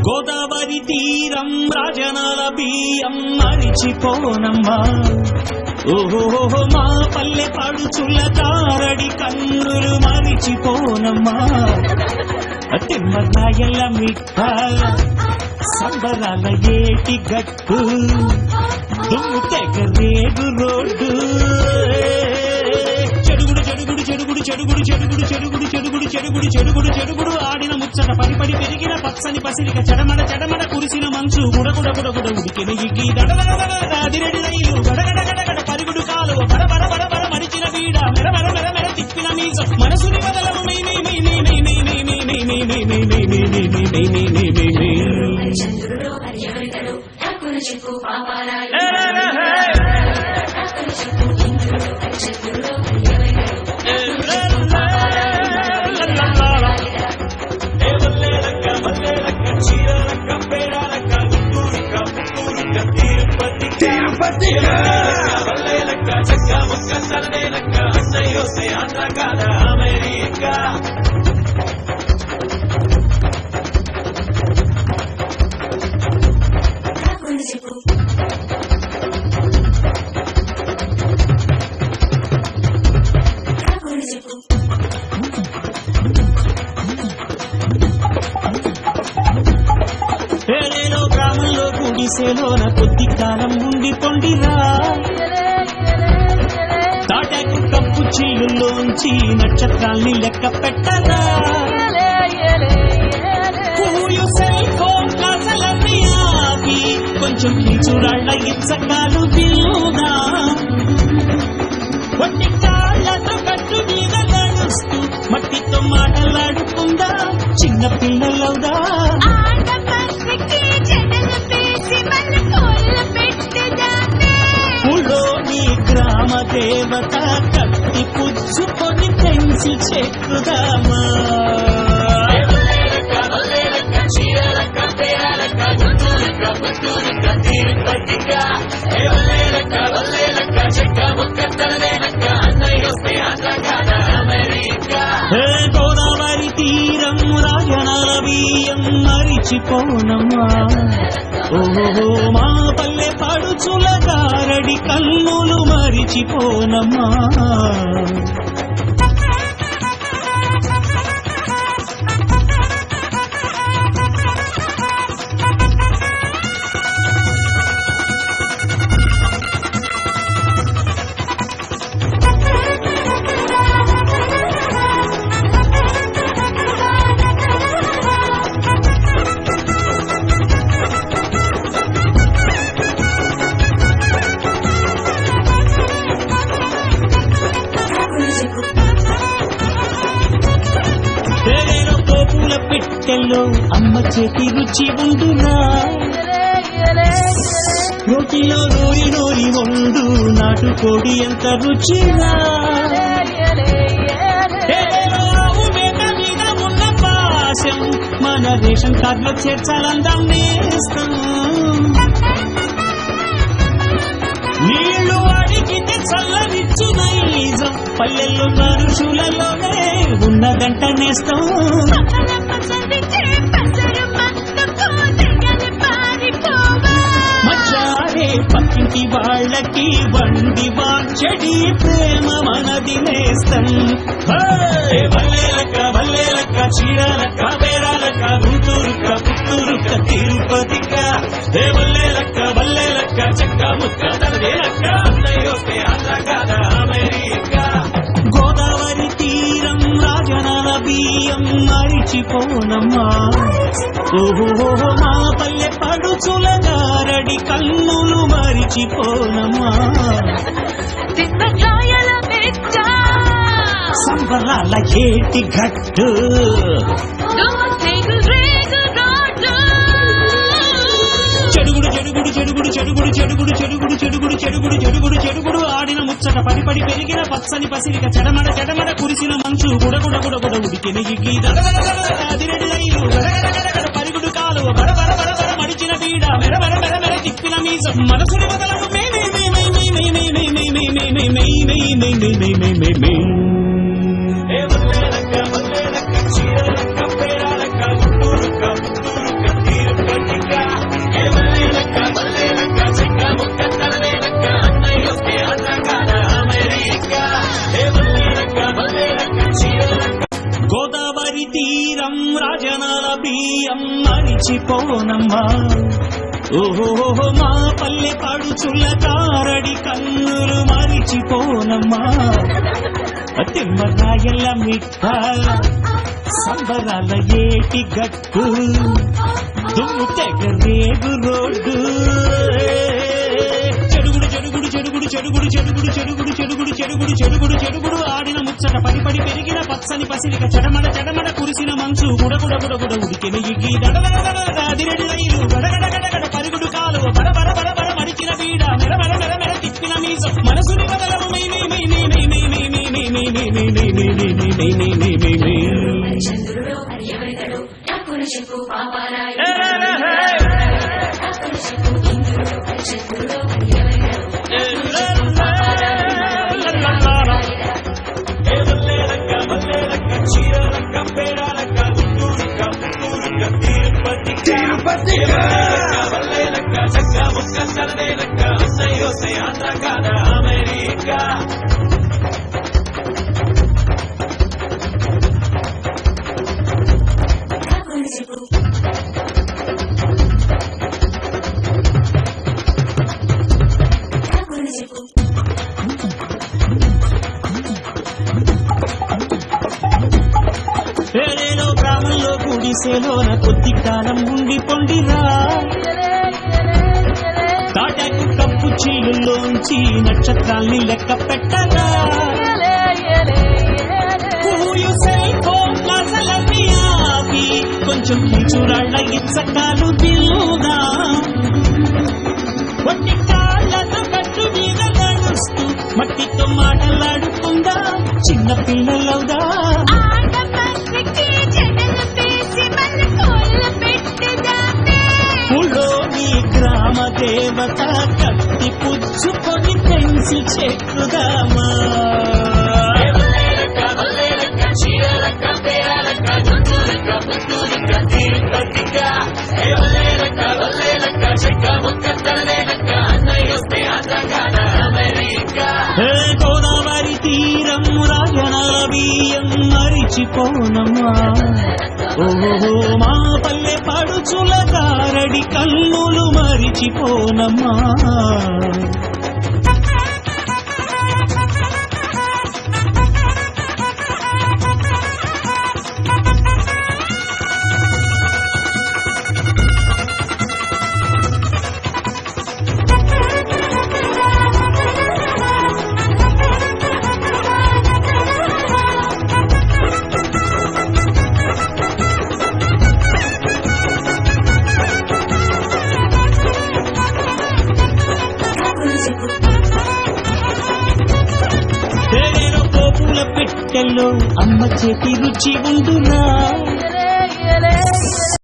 గోదావరి తీరం రాజనాల బియ్యం మరిచిపోనమ్మా. ఓహో మా పల్లె పడుచుల తారడి కన్నులు మరిచిపోనమ్మా. తిమ్మరాయల మిట్ట సంబరాల ఏటి గట్టు దుమ్ము తెగ రేగు రోడ్డు. చెడుగుడు చెడుగుడు చెడుగుడు చెడుగుడు చెడుగుడు చెడుగుడు చెడుగుడు చెడుగుడు చెడుగుడు చెడుగుడు ఆడిన ముచ్చట పడిపడి పెరిగిన పచ్చని పసిరిక చెడమడ చెడమడ కురిసిన మంచు గుడగుడ గుడగుడ ఉడికిన ఇగ్గి దడదడదిరెడి రైలు గడగడ గడగడ పరుగుడు కాలువ బడబడ బడబడ మడిచిన వీడ మెరమెర మెరమెర తిప్పిన మీసం మనసుని బదలము మీ మీ మీ మీ మీ మీ మీ మీ మీ మీ మీ మీ మీ మీ మీ మీ మీ మీ చంద్రుడు హరిహరితడు హక్కును చెప్పు పాపారాయుడు అమెరికా పేరేలో గ్రామంలో గుడిసెలోన కొద్ది కాలం ఉండి పొండిరా. తాటాకు కప్పు చిల్లులోంచి నక్షత్రాల్ని లెక్క పెట్టరా. సెల్ ఫోన్ కాసలన్నీ ఆపి కొంచెం చూడాళ్ళ ఇచ్చకాలు బిల్లుదా. కొట్టి కాళ్ళతో కట్టు మీద నడుస్తూ మట్టితో మాటలాడుకుందా చిన్న పిల్లలవుదా. పులోని గ్రామ దేవత కత్తి పుచ్చుకొని పెంచి చెక్కుదామా. గోదావరి తీరం రాజనాల బియ్యం మరిచిపోనమ్మా. ఓహో మా పల్లె పడుచుల కారడి కన్నులు మరిచిపోనమ్మా. పూల పెట్టెల్లో అమ్మ చేతి రుచి ఉండునా. రోటిలో నూరి నూరి వండు నాటుకోడి ఎంత రుచిగా. ఆవు మేక మీద ఉన్న పాశం మన రేషన్ కార్డులో చేర్చాలందాం నేస్తం. నీళ్లు అడిగితే చల్లనిచ్చు నైజం పల్లెల్లో మనుషులలోనే ఉన్నదంట నేస్తం. మచ్చారే పక్కింటి వాళ్ళకి వండి వాచెడి ప్రేమ మనది నేస్తం. వల్లేలక్క వల్లేలక్క చీరాలక్క బేరాలక్క గుంటూరుక్క పుత్తూరుక్క తిరుపతిక. వల్లేలక్క వల్లేలక్క చెక్క ముక్క తనదేలక్క అన్నయ్యోస్తే ఆంధ్ర కాదా అమెరికా. గోదావరి తీరం రాజనాల బియ్యం మరిచిపోనమ్మా. ఓహో మా పల్లె పడుచుల గారడి కన్నులు మరిచిపోనమ్మా. సంబరాల ఏటి గట్టు చెడుగుడు చెడుగుడు చెడుగుడు చెడుగుడు చెడుగుడు చెడుగుడు చెడుగుడు చెడుగుడు చెడుగుడు చెడుగుడు ఆడిన ముచ్చట పడిపడి పెరిగిన పచ్చని పసిరిక చెడమడ చెడమడ కురిసిన మంచు గుడగుడ గుడగుడ ఉడికిన ఇగ్గి దడదడదిరెడి రైలు గడగడ పరుగుడు కాలువ బడబడ బడబడ మడిచిన పీడ మెరమెర మెరమెర తిప్పిన మీసం మనసుని బదలము మే మే మే మే మే మే మే మే మే మే మే మే మే మే మే మే మే మే మే. వల్లేలక్క వల్లేలక్క చీరాలక్క పేరాలక్క గుంటూరుక్క పుత్తూరుక్క తిరుపతిక. మరిచిపోనమ్మా ఓహో మా పల్లె పడుచుల కారడి కన్నులు మరిచిపోనమ్మా తిమ్మరాయల మిఠ సంబరాల ఏటి గట్టు దుమ్ము తెగ రేగు రోడ్డు చెడుగుడు చెడుగుడు చెడుగుడు చెడుగుడు చెడుగుడు చెడుగుడు చెడుగుడు చెడుగుడు చెడుగుడు చెడుగుడు ఆడిన ముచ్చట పడి పడి పెరిగిన పచ్చని పసిరిక చెడమడ చెడమడ కురిసిన మంచు గుడగుడ గుడగుడ ఉడికిన ఇగ్గి దడదడదిరెడి రైలు గడగడ గడగడ పరుగుడు కాలువ బడ బడ బడ బడ మడిచిన బీడ మెర మెర మెర మెర తిప్పిన మీసం మనసుని బదలము మై మై మై మై మై మై మై మై మై మై మై మై మై మై మై మై మై మై చంద్రుడు అది ఎవరితడు టక్కున చెప్పు పాపారాయుడు టక్కున చెప్పు ఇంద్రుడు చంద్రుడు అది ఎవరితడు అమెరికా టక్కున చెప్పు టక్కున చెప్పు వేరేలో గ్రామంలో గుడిసెలోన కొద్ది కాలం ఉండి పొండిరా తాటాకు కప్పు చీలులోంచి నక్షత్రాల్ని లెక్క పెట్టరా పూయు సెల్ ఫోన్ క్లాసులన్నీ ఆపి కొంచెం కీచురాళ్ళ ఇచ్చకాలు బిల్లుగా వట్టి కాళ్ళతో కట్టు మీద నడుస్తూ మట్టితో మాటలాడుకుందా చిన్న పిల్లలవుదా ఊళ్ళోని గ్రామ దేవత కత్తి పుచ్చుకొని పెంచి చెక్కుదామా గోదావరి తీరం రాజనాబియ్యం మరిచిపోనమ్మా ఓహో మా పల్లె పడుచుల కారడి కన్నులు మరిచిపోనమ్మా పూల పెట్టెల్లో అమ్మ చేతి రుచి ఉండునా